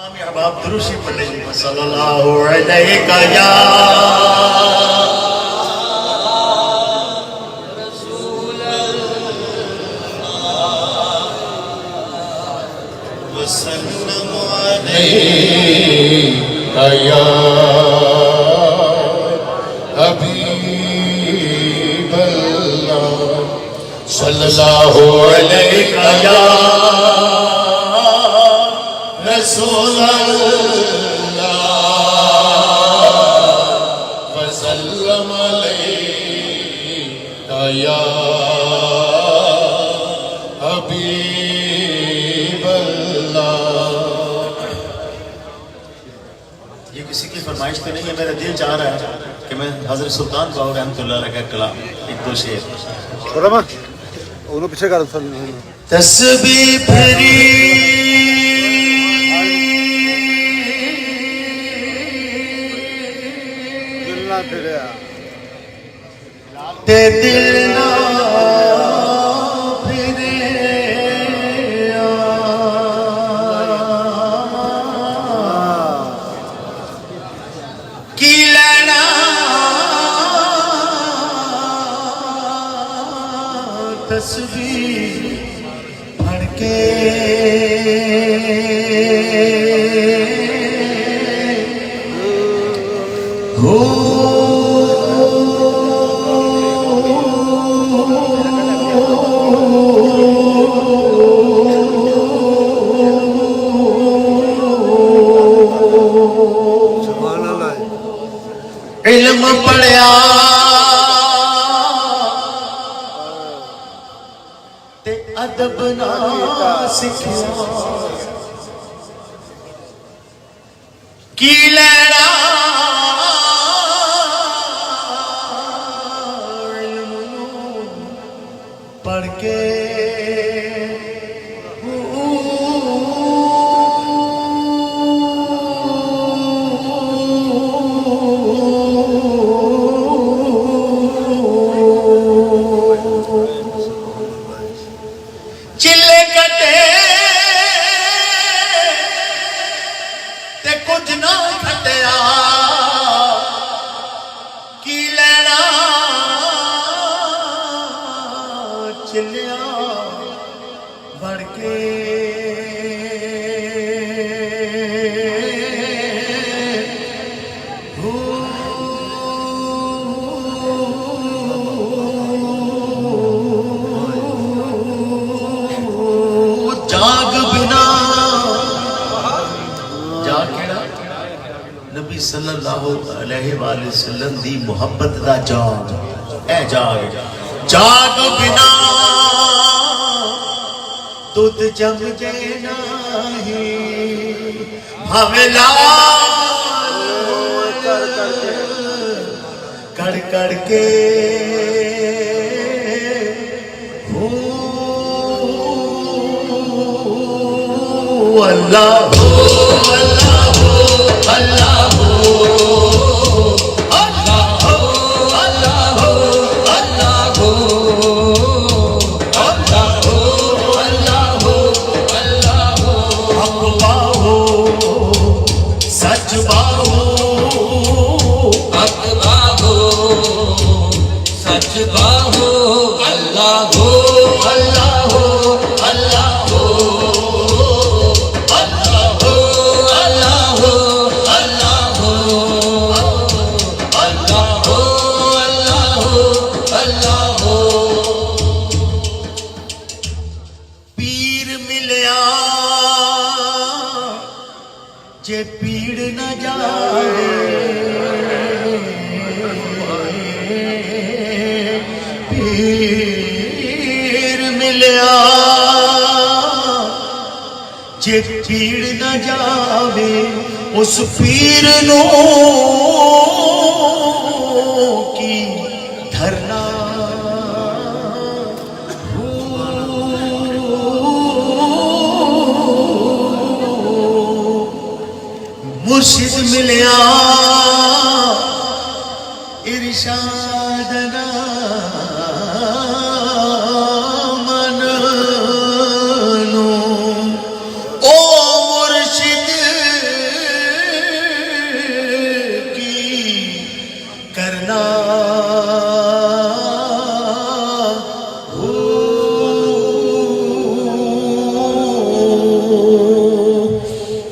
अहबाब दुरूशी पढ़े सल्लल्लाहु अलैहि वसल्लम या हबीबल्लाह सल्लल्लाहु अलैहि या रसूलल्लाह वसल्लम अलैका या हबीबल्लाह। ये किसी की फरमाइश तो नहीं है, मेरा दिल चाह रहा है कि मैं हजरत सुल्तान बाबू रहमतुल्लाह अलैह का कलाम एक दो शेर पीछे कर तस्बीह भरी ते दिल ना फिरे की लेना तस्वीर भर के हो इल्म पढ़िया ते अदब ना सिखिया की लेना इल्म पढ़ के चिल्ले कटे ते कुछ ना खटिया की लेना चिल्लिया बढ़ के जाग बिना जाग केड़ा नबी सल्लल्लाहु अलैहि वसल्लम दी मोहब्बत दा जाग ए जाग जाग बिना दूध जम जे नहीं भावे लाल कर कर के अल्लाह हो अल्लाह हो अल्लाह हो अल्लाह हो अल्लाह हो अल्लाह हो अल्लाह हो अल्लाह हो अल्लाह हो हक बाहो सच बाहो हक बाहो सच बाहो अल्लाह हो अल्लाह हो अल्लाह हो जे पीड़ न जाए पीर मिलया जे पीड़ न जावे उस पीर नो की धरना मुर्शिद मिलया इरशाद ना मननो ओ मुर्शिद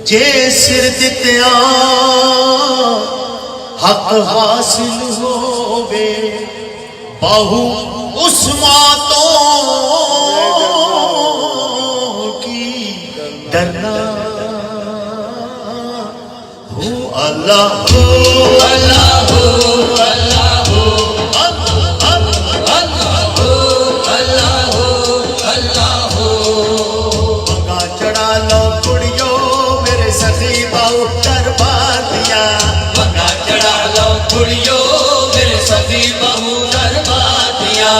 जे सिर दित्या हक हासिल होवे बाहू उस मां तो की डरना हो अल्लाह हो अल्लाह हो अल्लाह हो अल्लाह हो अल्लाह हो अल्लाह हो पंगा चढ़ा लो कुड़ियो मेरे सखी बाहू दरबार दिया पंगा चढ़ा लो कुड़ियो मेरे सभी बहू दरबार दिया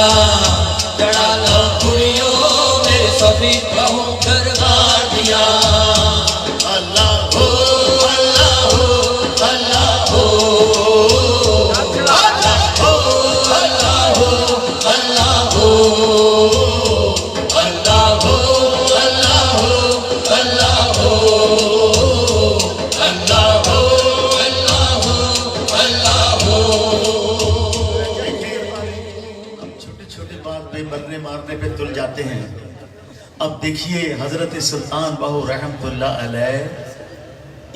चढ़ा लो कुड़ियो मेरे सभी बहू दरबार दिया अल्लाह हो अल्लाह हो अल्लाह हो अल्लाह हो अल्लाह हो अल्लाह हो अल्लाह हो अल्लाह हो अल्लाह हो अल्लाह हो अल्लाह हो अल्लाह हो छोटे छोटे बात पे मरने मारने पे तुल जाते हैं। अब देखिए हजरत सुल्तान बाहू रहमतुल्लाह अलैह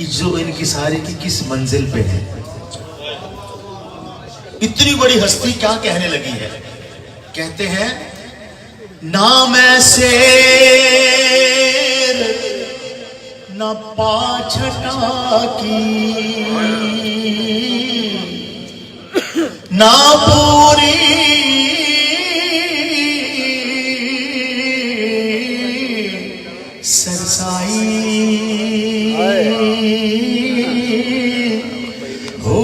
इज्जो इनकी सारी की किस मंजिल पे है। इतनी बड़ी हस्ती क्या कहने लगी है। कहते हैं ना मैं शेर ना पाछटा की ना पूरी सरसाई हो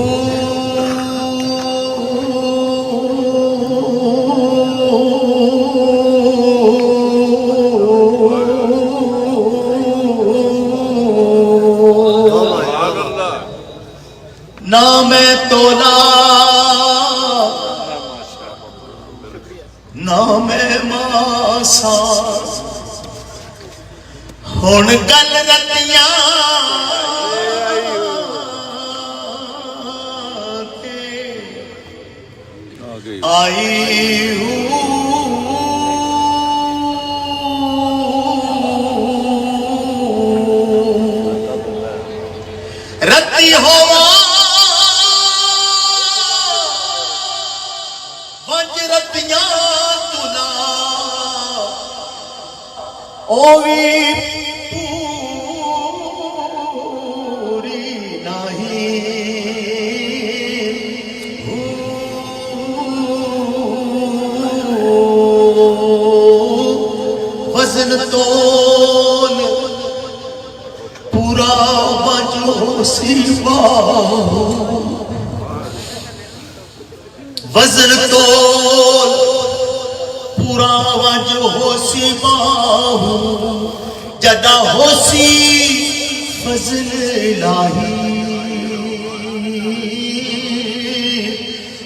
ना मैं तोला ना मैं मासा हुण गल रतियां आई रती होवा वज रतियां तुला ओ भी पूरी नहीं वजन तोल पूरा वजो सिवा वजन तोल पूरा वजो सिवा जदा होसी फजल इलाही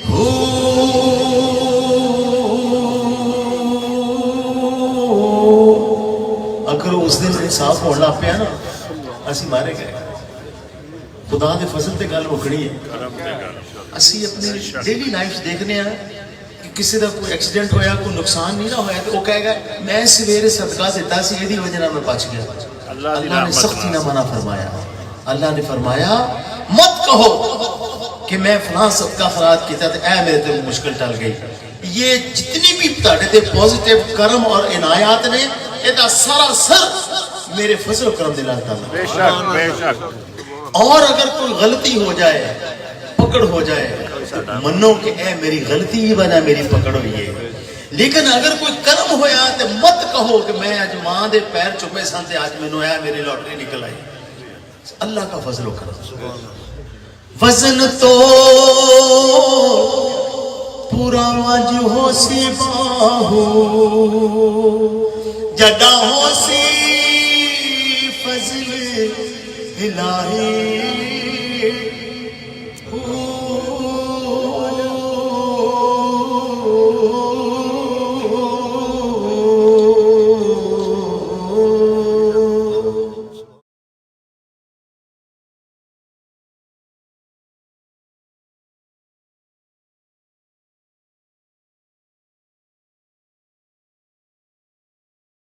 हो अगर उस दिन इंसाफ होने लग पिया ना ਅਸੀਂ मारे गए खुदा के फजल ते गल मुकनी है। ਅਸੀਂ अपनी डेली लाइफ देखने हैं कि किसी का कोई एक्सीडेंट होया कोई नुकसान नहीं ना होया तो वो कहेगा मैं सवेरे सदका दिता सी एदी वजह नाल मैं बच गया। अल्लाह ने सख्ती ना मना फरमाया। अल्लाह ने फरमाया मत कहो कि मैं फलां सदका फराद किया तो ऐ मेरे ते मुश्किल टल गई। ये जितनी भी तुहाडे ते पॉजिटिव कर्म और इनायात ने एदा सारा सर मेरे फजल करम दे नाल ताला। बेशक बेशक। और अगर कोई गलती हो जाए पकड़ हो जाए मनो कि ए मेरी गलती ही बना मेरी पकड़ हुई है। लेकिन अगर कोई कर्म होया तो मत कहो कि मैं आज मां दे पैर चुपे सन ते आज मैनू ए मेरी लॉटरी निकल आई। अल्लाह का फजल करम। वजन तो पूरा वज हो सी बाहू जदा हो सी फजल इलाही हो